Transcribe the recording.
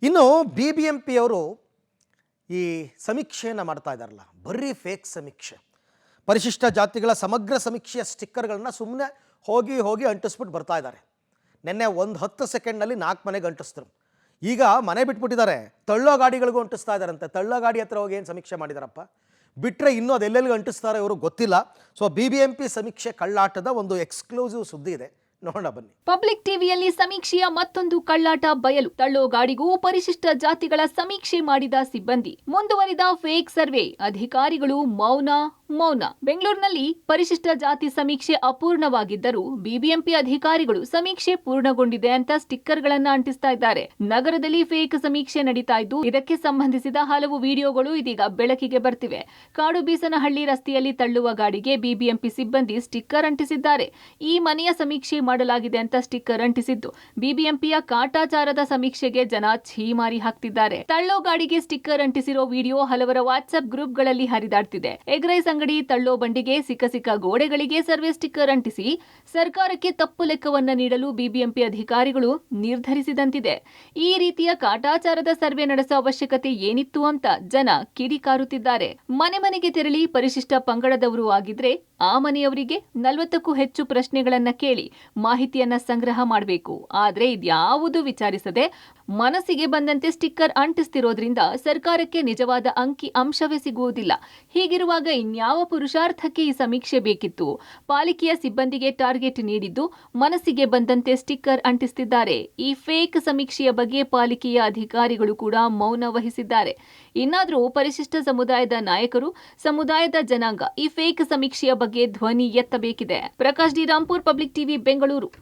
ಇನ್ನು BBMP ಅವರು ಈ ಸಮೀಕ್ಷೆಯನ್ನು ಮಾಡ್ತಾ ಇದ್ದಾರಲ್ಲ, ಬರೀ ಫೇಕ್ ಸಮೀಕ್ಷೆ. ಪರಿಶಿಷ್ಟ ಜಾತಿಗಳ ಸಮಗ್ರ ಸಮೀಕ್ಷೆಯ ಸ್ಟಿಕ್ಕರ್ಗಳನ್ನ ಸುಮ್ಮನೆ ಹೋಗಿ ಹೋಗಿ ಅಂಟಿಸ್ಬಿಟ್ಟು ಬರ್ತಾ ಇದ್ದಾರೆ. ನಿನ್ನೆ 10 ಸೆಕೆಂಡ್ನಲ್ಲಿ 4 ಮನೆಗೆ ಅಂಟಿಸಿದ್ರು. ಈಗ ಮನೆ ಬಿಟ್ಬಿಟ್ಟಿದ್ದಾರೆ, ತಳ್ಳೋ ಗಾಡಿಗಳಿಗೂ ಅಂಟಿಸ್ತಾ ಇದ್ದಾರಂತೆ. ತಳ್ಳೋ ಗಾಡಿ ಹತ್ರ ಹೋಗಿ ಏನು ಸಮೀಕ್ಷೆ ಮಾಡಿದಾರಪ್ಪ, ಬಿಟ್ಟರೆ ಇನ್ನೂ ಅದೆಲ್ಲೆಲ್ಲಿಗೆ ಅಂಟಿಸ್ತಾರೆ ಇವರು ಗೊತ್ತಿಲ್ಲ. ಸೊ BBMP ಸಮೀಕ್ಷೆ ಕಳ್ಳಾಟದ ಒಂದು ಎಕ್ಸ್ಕ್ಲೂಸಿವ್ ಸುದ್ದಿ ಇದೆ, ನೋಡೋಣ ಬನ್ನಿ. ಪಬ್ಲಿಕ್ ಟಿವಿಯಲ್ಲಿ ಸಮೀಕ್ಷೆಯ ಮತ್ತೊಂದು ಕಳ್ಳಾಟ ಬಯಲು. ತಳ್ಳೋ ಗಾಡಿಗೂ ಪರಿಶಿಷ್ಟ ಜಾತಿಗಳ ಸಮೀಕ್ಷೆ ಮಾಡಿದ ಸಿಬ್ಬಂದಿ. ಮುಂದುವರಿದ ಫೇಕ್ ಸರ್ವೆ, ಅಧಿಕಾರಿಗಳು ಮೌನ. ಬೆಂಗಳೂರಿನಲ್ಲಿ ಪರಿಶಿಷ್ಟ ಜಾತಿ ಸಮೀಕ್ಷೆ ಅಪೂರ್ಣವಾಗಿದ್ದರೂ BBMP ಅಧಿಕಾರಿಗಳು ಸಮೀಕ್ಷೆ ಪೂರ್ಣಗೊಂಡಿದೆ ಅಂತ ಸ್ಟಿಕ್ಕರ್ಗಳನ್ನ ಅಂಟಿಸ್ತಾ ಇದ್ದಾರೆ. ನಗರದಲ್ಲಿ ಫೇಕ್ ಸಮೀಕ್ಷೆ ನಡೀತಾ ಇದ್ದು, ಇದಕ್ಕೆ ಸಂಬಂಧಿಸಿದ ಹಲವು ವಿಡಿಯೋಗಳು ಇದೀಗ ಬೆಳಕಿಗೆ ಬರ್ತಿವೆ. ಕಾಡುಬೀಸನಹಳ್ಳಿ ರಸ್ತೆಯಲ್ಲಿ ತಳ್ಳುವ ಗಾಡಿಗೆ BBMP ಸಿಬ್ಬಂದಿ ಸ್ಟಿಕ್ಕರ್ ಅಂಟಿಸಿದ್ದಾರೆ. ಈ ಮನೆಯ ಸಮೀಕ್ಷೆ ಮಾಡಲಾಗಿದೆ ಅಂತ ಸ್ಟಿಕ್ಕರ್ ಅಂಟಿಸಿದ್ದು, BBMPಯ ಕಾಟಾಚಾರದ ಸಮೀಕ್ಷೆಗೆ ಜನ ಛೀಮಾರಿ ಹಾಕ್ತಿದ್ದಾರೆ. ತಳ್ಳೋ ಗಾಡಿಗೆ ಸ್ಟಿಕ್ಕರ್ ಅಂಟಿಸಿರೋ ವಿಡಿಯೋ ಹಲವರ ವಾಟ್ಸ್ಆಪ್ ಗ್ರೂಪ್ಗಳಲ್ಲಿ ಹರಿದಾಡ್ತಿದೆ. ಎಗ್ ರೈಸ್ ಅಂಗಡಿ ತಳ್ಳೋ ಬಂಡಿಗೆ ಸಿಕ್ಕ ಗೋಡೆಗಳಿಗೆ ಸರ್ವೆ ಸ್ಟಿಕ್ಕರ್ ಅಂಟಿಸಿ ಸರ್ಕಾರಕ್ಕೆ ತಪ್ಪು ಲೆಕ್ಕವನ್ನ ನೀಡಲು BBMP ಅಧಿಕಾರಿಗಳು ನಿರ್ಧರಿಸಿದಂತಿದೆ. ಈ ರೀತಿಯ ಕಾಟಾಚಾರದ ಸರ್ವೆ ನಡೆಸುವ ಅವಶ್ಯಕತೆ ಏನಿತ್ತು ಅಂತ ಜನ ಕಿಡಿಕಾರುತ್ತಿದ್ದಾರೆ. ಮನೆಗೆ ತೆರಳಿ ಪರಿಶಿಷ್ಟ ಪಂಗಡದವರು ಆಗಿದ್ರೆ ಆ ಮನೆಯವರಿಗೆ 40ಕ್ಕೂ ಹೆಚ್ಚು ಪ್ರಶ್ನೆಗಳನ್ನ ಕೇಳಿ ಮಾಹಿತಿಯನ್ನ ಸಂಗ್ರಹ ಮಾಡಬೇಕು. ಆದ್ರೆ ಇದ್ಯಾವುದು ವಿಚಾರಿಸದೆ ಮನಸ್ಸಿಗೆ ಬಂದಂತೆ ಸ್ಟಿಕ್ಕರ್ ಅಂಟಿಸ್ತಿರೋದ್ರಿಂದ ಸರ್ಕಾರಕ್ಕೆ ನಿಜವಾದ ಅಂಕಿ ಅಂಶವೇ ಸಿಗುವುದಿಲ್ಲ. ಹೀಗಿರುವಾಗ ಇನ್ಯಾವ ಪುರುಷಾರ್ಥಕ್ಕೆ ಈ ಸಮೀಕ್ಷೆ ಬೇಕಿತ್ತು? ಪಾಲಿಕೆಯ ಸಿಬ್ಬಂದಿಗೆ ಟಾರ್ಗೆಟ್ ನೀಡಿದ್ದು ಮನಸ್ಸಿಗೆ ಬಂದಂತೆ ಸ್ಟಿಕ್ಕರ್ ಅಂಟಿಸ್ತಿದ್ದಾರೆ. ಈ ಫೇಕ್ ಸಮೀಕ್ಷೆಯ ಬಗ್ಗೆ ಪಾಲಿಕೆಯ ಅಧಿಕಾರಿಗಳು ಕೂಡ ಮೌನ ವಹಿಸಿದ್ದಾರೆ. ಇನ್ನಾದರೂ ಪರಿಶಿಷ್ಟ ಸಮುದಾಯದ ನಾಯಕರು, ಸಮುದಾಯದ ಜನಾಂಗ ಈ ಫೇಕ್ ಸಮೀಕ್ಷೆಯ ಬಗ್ಗೆ ಧ್ವನಿ ಎತ್ತಬೇಕಿದೆ. Prakash D Rampur, public TV, Bengaluru.